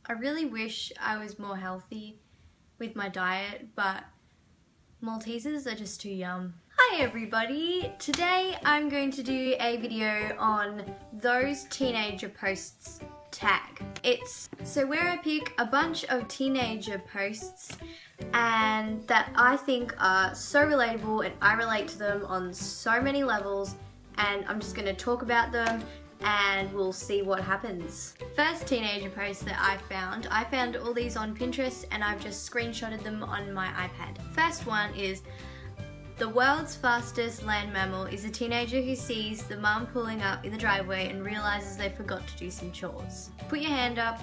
I really wish I was more healthy with my diet, but Maltesers are just too yum. Hi everybody! Today I'm going to do a video on those teenager posts tag. It's so where I pick a bunch of teenager posts and that I think are so relatable and I relate to them on so many levels, and I'm just going to talk about them and we'll see what happens. First teenager post that I found all these on Pinterest and I've just screenshotted them on my iPad. First one is, the world's fastest land mammal is a teenager who sees the mum pulling up in the driveway and realizes they forgot to do some chores. Put your hand up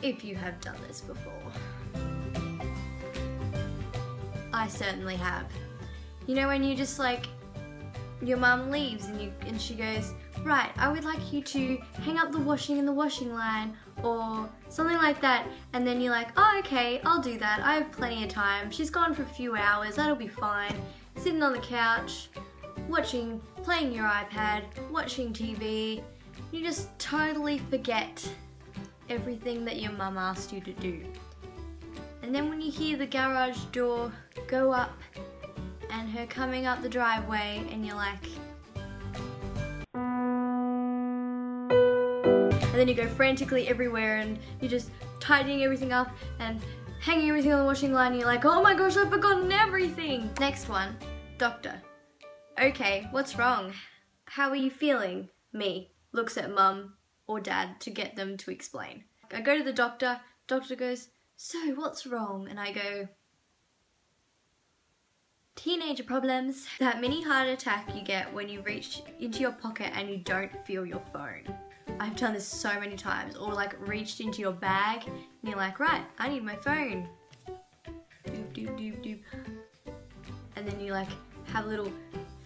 if you have done this before. I certainly have. You know when you just like, your mum leaves and she goes, right, I would like you to hang up the washing in the washing line or something like that, and then you're like, oh okay, I'll do that, I have plenty of time, she's gone for a few hours, that'll be fine. Sitting on the couch, playing your iPad, watching TV, you just totally forget everything that your mum asked you to do. And then when you hear the garage door go up and her coming up the driveway and you're like, and then you go frantically everywhere and you're just tidying everything up and hanging everything on the washing line and you're like, oh my gosh, I've forgotten everything. Next one, doctor. Okay, what's wrong? How are you feeling? Me looks at mum or dad to get them to explain. I go to the doctor goes, so what's wrong? And I go, teenager problems. That mini heart attack you get when you reach into your pocket and you don't feel your phone. I've done this so many times, or like reached into your bag and you're like, right, I need my phone. Doop, doop, doop, doop. And then you like have a little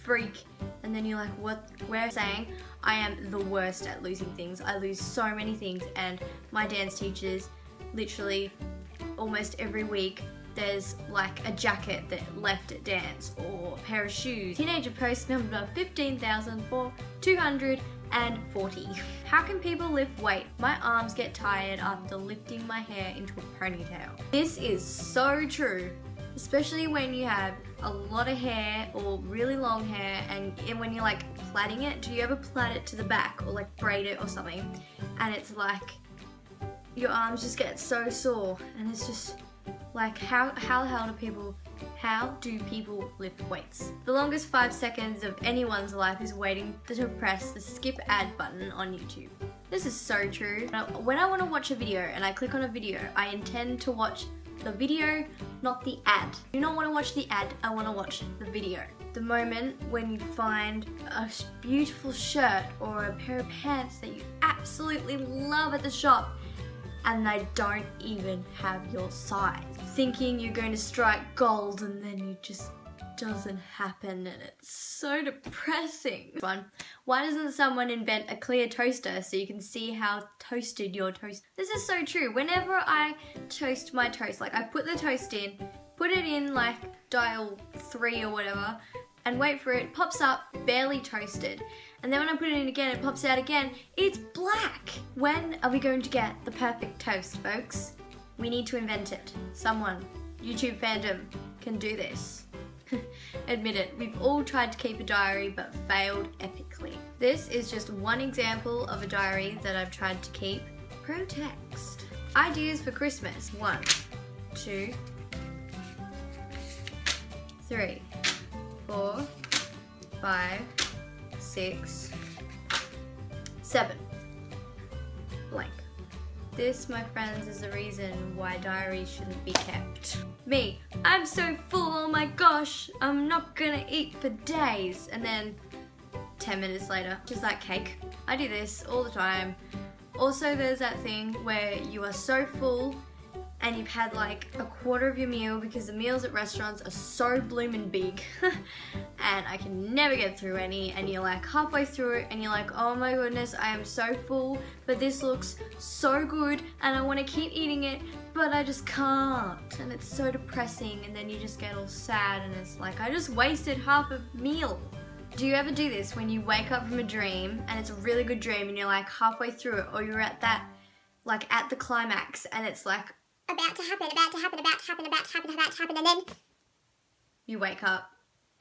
freak and then you're like, what? We're saying I am the worst at losing things. I lose so many things, and my dance teachers literally almost every week there's like a jacket that left at dance or a pair of shoes. Teenager post number 15,240. How can people lift weight? My arms get tired after lifting my hair into a ponytail. This is so true, especially when you have a lot of hair or really long hair and when you're like plaiting it. Do you ever plait it to the back or like braid it or something, and it's like your arms just get so sore and it's just like, how do people lift weights? The longest 5 seconds of anyone's life is waiting to press the skip ad button on YouTube. This is so true. When I want to watch a video and I click on a video, I intend to watch the video, not the ad. I do not want to watch the ad, I want to watch the video. The moment when you find a beautiful shirt or a pair of pants that you absolutely love at the shop and they don't even have your size. Thinking you're going to strike gold and then it just doesn't happen and it's so depressing. Why doesn't someone invent a clear toaster so you can see how toasted your toast? This is so true. Whenever I toast my toast, like I put the toast in, put it in like dial 3 or whatever, and wait for it, pops up, barely toasted. And then when I put it in again, it pops out again, it's black. When are we going to get the perfect toast, folks? We need to invent it. Someone, YouTube fandom, can do this. Admit it, we've all tried to keep a diary but failed epically. This is just one example of a diary that I've tried to keep. Pro text. Ideas for Christmas. 1, 2, 3, 4, 5, 6, 7. Blank. This, my friends, is the reason why diaries shouldn't be kept. Me, I'm so full, oh my gosh, I'm not gonna eat for days. And then 10 minutes later, just like cake. I do this all the time. Also, there's that thing where you are so full and you've had like a quarter of your meal because the meals at restaurants are so bloomin' big and I can never get through any, and you're like halfway through it and you're like, oh my goodness, I am so full, but this looks so good and I want to keep eating it, but I just can't, and it's so depressing, and then you just get all sad and it's like, I just wasted half a meal. Do you ever do this when you wake up from a dream and it's a really good dream and you're like halfway through it, or you're at that like at the climax, and it's like about to happen, about to happen, about to happen, about to happen, about to happen, and then you wake up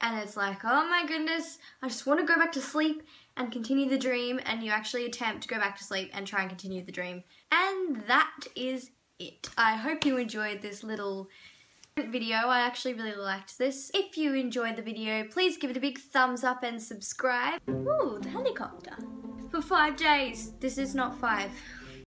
and it's like, oh my goodness, I just want to go back to sleep and continue the dream, and you actually attempt to go back to sleep and try and continue the dream. And that is it. I hope you enjoyed this little video. I actually really liked this. If you enjoyed the video, please give it a big thumbs up and subscribe. Ooh, the helicopter. For 5 days. This is not 5.